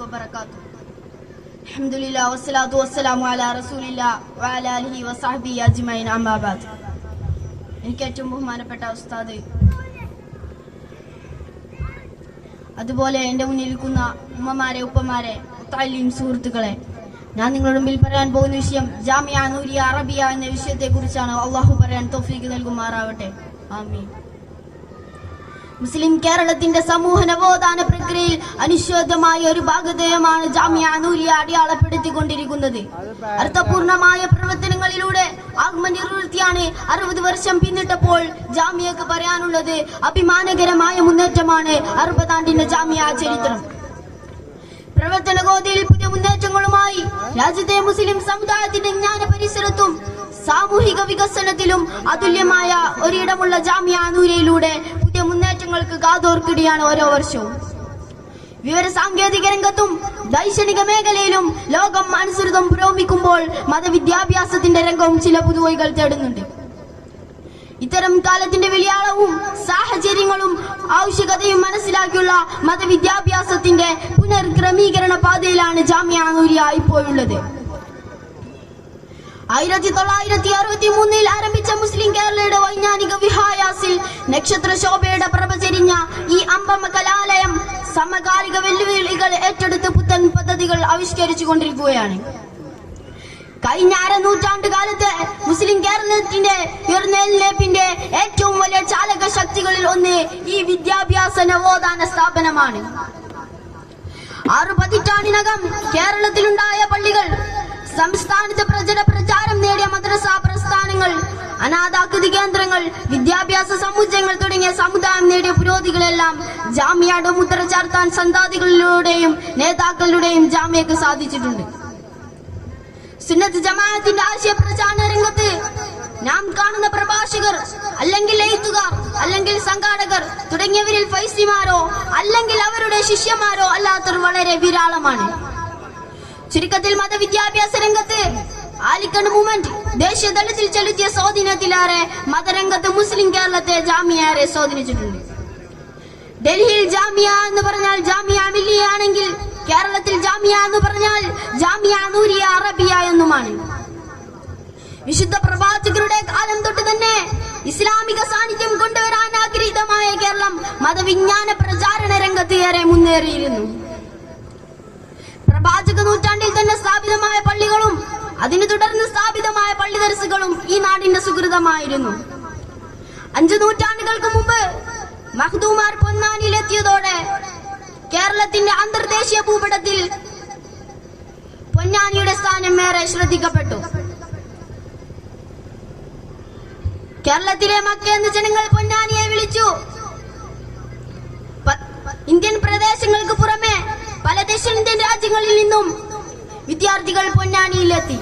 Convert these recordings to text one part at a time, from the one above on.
വബറകാതുഹു. അൽഹംദുലില്ലാഹി വസ്സലാത്തു വസ്സലാമു അലാ റസൂലില്ലാഹി വഅലാ ആലിഹി വസഹ്ബിഹി അജ്മഈൻ. അമ്മാ ബഅദ്. എനിക്ക് ഏറ്റവും ബഹുമാനപ്പെട്ട ഉസ്താദ്, അതുപോലെ എൻ്റെ മുന്നിലിരിക്കുന്ന ഉമ്മമാരെ, ഉപ്പമാരെ, മുത്തഅല്ലിം സുഹൃത്തുക്കളെ, ഞാൻ നിങ്ങളുടെ മുമ്പിൽ പറയാൻ പോകുന്ന വിഷയം ജാമിഅ നൂരിയ അറബിയ എന്ന വിഷയത്തെ കുറിച്ചാണ്. അള്ളാഹു പറയാൻ തൗഫീഖ് നൽകുമാറാവട്ടെ. ആമീൻ. മുസ്ലിം കേരളത്തിന്റെ സമൂഹ നവോത്ഥാന പ്രക്രിയയിൽ അനിശ്ചിതമായ ഒരു ഭാഗധേയമാണ് ജാമിഅ നൂരിയ അടയാളപ്പെടുത്തിക്കൊണ്ടിരിക്കുന്നത്. അർത്ഥപൂർണമായ പ്രവർത്തനങ്ങളിലൂടെ ആത്മനിർവൃത്തിയാണ് 60 വർഷം പിന്നിട്ടപ്പോൾ ജാമിയക്ക് പറയാനുള്ളത്. അഭിമാനകരമായ മുന്നേറ്റമാണ് 60 ആണ്ടിന്റെ ജാമിഅ ചരിത്രം. പ്രവർത്തന ഗോതിയിൽ പുതിയ മുന്നേറ്റങ്ങളുമായി രാജ്യത്തെ മുസ്ലിം സമുദായത്തിന്റെ ജ്ഞാന പരിസരത്തും സാമൂഹിക വികസനത്തിലും അതുല്യമായ ഒരിടമുള്ള ജാമിഅ നൂരിയയിലൂടെ പുതിയ മുന്നേറ്റങ്ങൾക്ക് കാതോർക്കിടിയാണ് ഓരോ വർഷവും. വിവര സാങ്കേതിക രംഗത്തും ദൈക്ഷണിക മേഖലയിലും ലോകം അനുസൃതം പുരോഗമിക്കുമ്പോൾ മതവിദ്യാഭ്യാസത്തിന്റെ രംഗവും ചില പുതുവഴികൾ തേടുന്നുണ്ട്. ഇത്തരം കാലത്തിന്റെ വലിയാളവും സാഹചര്യങ്ങളും ആവശ്യകതയും മനസ്സിലാക്കിയുള്ള മതവിദ്യാഭ്യാസത്തിന്റെ പുനർക്രമീകരണ പാതയിലാണ് ജാമിഅ നൂരിയ ഇപ്പോഴുള്ളത്. 1963 ആരംഭിച്ച മുസ്ലിം കേരളയുടെ വൈജ്ഞാനിക വിഹായാസിൽ നക്ഷത്ര ശോഭയുടെ പ്രഭ ചെരിഞ്ഞ ഈ അമ്പമ കലാലയം സമകാലിക വെല്ലുവിളികൾ ഏറ്റെടുത്ത് പുത്തൻ പദ്ധതികൾ ആവിഷ്കരിച്ചു കൊണ്ടിരിക്കുകയാണ്. കഴിഞ്ഞ അരനൂറ്റാണ്ട് കാലത്ത് മുസ്ലിം കേരളത്തിന്റെ ഉയർന്നെഴുന്നേൽപ്പിന്റെ ഏറ്റവും വലിയ ചാലക ശക്തികളിൽ ഒന്ന് ഈ വിദ്യാഭ്യാസ നവോത്ഥാന സ്ഥാപനമാണ്. 6 പതിറ്റാണ്ടിനകം കേരളത്തിലുണ്ടായ പള്ളികൾ, സംസ്ഥാനത്ത് പ്രചാരം നേടിയ മദ്രസ പ്രസ്ഥാനങ്ങൾ, അനാഥാകൃതി കേന്ദ്രങ്ങൾ, വിദ്യാഭ്യാസ സമുച്ചയങ്ങൾ തുടങ്ങിയ സമുദായം നേടിയ പുരോഗതികളെല്ലാം ജാമിഅയുടെ മുദ്ര ചാർത്താൻ സന്താദികളിലൂടെയും നേതാക്കളുടെയും ജാമിയക്ക് സാധിച്ചിട്ടുണ്ട്. സുന്നത്ത് ജമാഅത്തിന്റെ ആശയ പ്രചാരണ രംഗത്ത് നാം കാണുന്ന പ്രഭാഷകർ, അല്ലെങ്കിൽ എഴുത്തുകാർ, അല്ലെങ്കിൽ സംഘാടകർ തുടങ്ങിയവരിൽ ഫൈസിമാരോ അല്ലെങ്കിൽ അവരുടെ ശിഷ്യന്മാരോ അല്ലാത്തവർ വളരെ വിരളമാണ്. ചുരുക്കത്തിൽ മതവിദ്യാഭ്യാസ രംഗത്ത് ആലിക്കണ്ട് മൂവ്മെന്റ് ദേശീയ തലത്തിൽ ചെലുത്തിയ സ്വാധീനത്തിലേറെ മതരംഗത്ത് മുസ്ലിം കേരളത്തെ ജാമിഅയെ സ്വാധീനിച്ചിട്ടുണ്ട്. ഡൽഹിയിൽ ജാമിഅ എന്ന് പറഞ്ഞാൽ ജാമിഅ മില്ലിയ ആണെങ്കിൽ കേരളത്തിൽ ജാമിഅ എന്ന് പറഞ്ഞാൽ ജാമിഅ നൂരിയ അറബിയ എന്നുമാണ്. വിശുദ്ധ പ്രവാചകരുടെ കാലം തൊട്ട് തന്നെ ഇസ്ലാമിക സാന്നിധ്യം കൊണ്ടുവരാൻ ആഗ്രഹീതമായ കേരളം മതവിജ്ഞാന പ്രചാരണ രംഗത്ത് ഏറെ മുന്നേറിയിരുന്നു. പ്രവാചക നൂറ്റാണ്ടിൽ തന്നെ സ്ഥാപിതമായ പള്ളികളും അതിനു തുടർന്ന് സ്ഥാപിതമായ പള്ളി ദർസുകളും ഈ നാടിന്റെ സുഹൃതമായിരുന്നു. 5 നൂറ്റാണ്ടുകൾക്ക് മുമ്പ് മഖ്ദൂമാർ പൊന്നാനിയിലെത്തിയതോടെ കേരളത്തിന്റെ അന്തർദേശീയ ഭൂപടത്തിൽ പൊന്നാനിയുടെ സ്ഥാനം ഏറെ ശ്രദ്ധിക്കപ്പെട്ടു. കേരളത്തിലെ മക്ക എന്ന് ജനങ്ങൾ പൊന്നാനിയെ വിളിച്ചു. ഇന്ത്യൻ പ്രദേശങ്ങൾക്ക് പുറമെ പല ദക്ഷിണേന്ത്യൻ രാജ്യങ്ങളിൽ നിന്നും വിദ്യാർത്ഥികൾ പൊന്നാനിയിലെത്തി.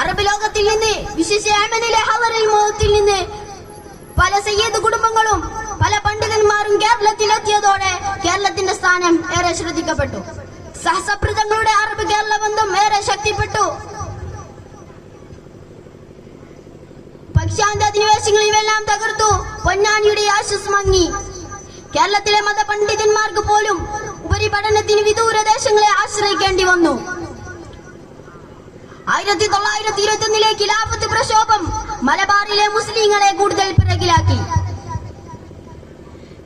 അറബ് ലോകത്തിൽ നിന്ന്, വിശേഷ യമനിലെ ഹവറിൽ മോഹത്തിൽ നിന്ന് പല സയ്യിദ് കുടുംബങ്ങളും പല പണ്ഡിതന്മാരും കേരളത്തിലെത്തിയതോടെ കേരളത്തിന്റെ സ്ഥാനം ഏറെ ശ്രദ്ധിക്കപ്പെട്ടു. സഹസ്രപ്രദങ്ങളുടെ അറബ് കേരള ബന്ധം ഏറെ ശക്തിപ്പെട്ടു. പക്ഷാന്ത അധിനിവേശങ്ങൾ ഇവയെല്ലാം തകർത്തു പൊന്നാനിയുടെ ആശസ് മങ്ങി. കേരളത്തിലെ മതപണ്ഡിതന്മാർക്ക് പോലും ഉപരിപഠനത്തിന് വിദൂര ദേശങ്ങളെ ആശ്രയിക്കേണ്ടി വന്നു. 1921 ഖിലാഫത്ത് പ്രക്ഷോഭം മലബാറിലെ മുസ്ലിങ്ങളെ കൂടുതൽ പിറകിലാക്കി.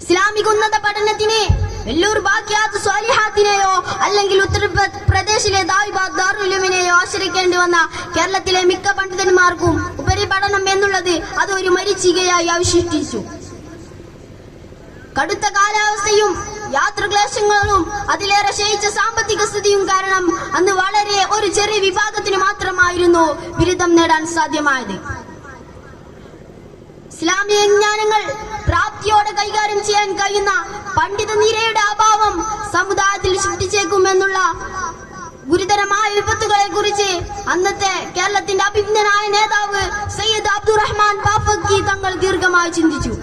ഇസ്ലാമിക ഉന്നത പഠനത്തിന് വെല്ലൂർ ബാക്കിയാത്ത് സ്വാലിഹാത്തിനെയോ അല്ലെങ്കിൽ ഉത്തർപ്രദേശിലെ ദായിബാദ് ദാറുൽ ഉലൂമിനെയോ ആശ്രയിക്കേണ്ടി വന്ന കേരളത്തിലെ മിക്ക പണ്ഡിതന്മാർക്കും ഉപരിപഠനം എന്നുള്ളത് അതൊരു മരീചികയായി അവശേഷിച്ചു. കടുത്ത കാലാവസ്ഥയും യാത്രാക്ലേശങ്ങളും അതിലേറെ ക്ഷയിച്ച സാമ്പത്തിക സ്ഥിതിയും കാരണം അന്ന് വളരെ ഒരു ചെറിയ വിഭാഗത്തിന് മാത്രമായിരുന്നു ബിരുദം നേടാൻ സാധ്യമായത്. ഇസ്ലാമിക ജ്ഞാനങ്ങൾ പ്രാപ്തിയോടെ കൈകാര്യം ചെയ്യാൻ കഴിയുന്ന പണ്ഡിത നിരയുടെ അഭാവം സമുദായത്തിൽ സൃഷ്ടിച്ചേക്കുമെന്നുള്ള ഗുരുതരമായ വിപത്തുകളെ കുറിച്ച് അന്നത്തെ കേരളത്തിന്റെ അഭിജ്ഞനായ നേതാവ് സയ്യിദ് അബ്ദുറഹ്മാൻ ബാഫക്കി തങ്ങൾ ദീർഘമായി ചിന്തിച്ചു.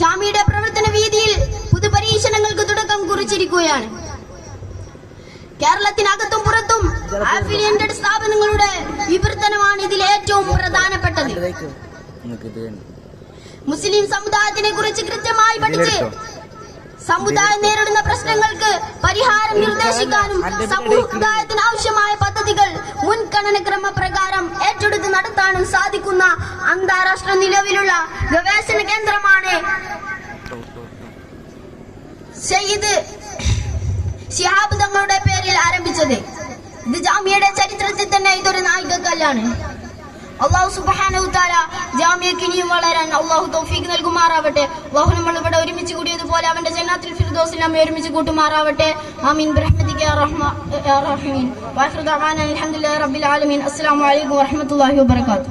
ജാമിയുടെ പ്രവർത്തന വീതിയിൽ പുതുപരീക്ഷണങ്ങൾക്ക് തുടക്കം കുറിച്ചിരിക്കുകയാണ്. കേരളത്തിനകത്തും പുറത്തും അഫിലിയേറ്റഡ് സ്ഥാപനങ്ങളുടെ വിവർത്തനമാണ് ഇതിൽ ഏറ്റവും പ്രധാനപ്പെട്ടത്. മുസ്ലിം സമുദായത്തിനെ കുറിച്ച് കൃത്യമായി പഠിച്ച് സമുദായം നേരിടുന്ന പ്രശ്നങ്ങൾക്ക് പരിഹാരം നിർദ്ദേശിക്കാനും സമുദായത്തിന് ആവശ്യമായ പദ്ധതികൾ മുൻഗണനക്രമ പ്രകാരം ഏറ്റെടുത്ത് നടത്താനും സാധിക്കുന്ന അന്താരാഷ്ട്ര നിലവിലുള്ള ഗവേഷണ കേന്ദ്രമാണ് സയ്യിദ് ശിഹാബ് തങ്ങളുടെ പേരിൽ ആരംഭിച്ചത്. ഇത് ജാമ്യയുടെ ചരിത്രത്തിൽ തന്നെ ഇതൊരു നാഴികക്കല്ലാണ്. അള്ളാഹു സുബ്ഹാനഹു തആല ജാമ്യക്ക് ഇനിയും വളരാൻ അള്ളാഹു തൗഫീഖ് നൽകുമാറാവട്ടെ. അള്ളാഹു നമ്മൾ ഇവിടെ ഒരുമിച്ച് കൂടിയതുപോലെ അവന്റെ ജന്നാത്തുൽ ഫിർദൗസിൽ നമ്മെ ഒരുമിച്ച് കൂട്ടുമാറാവട്ടെ. ആമീൻ ബിറഹ്മതിക യാ റഹീം. വആഖിറു ദഅവാനാ അൽഹംദുലില്ലാഹി റബ്ബിൽ ആലമീൻ. അസ്സലാമു അലൈക്കും വറഹ്മത്തുള്ളാഹി വബറകാതുഹു.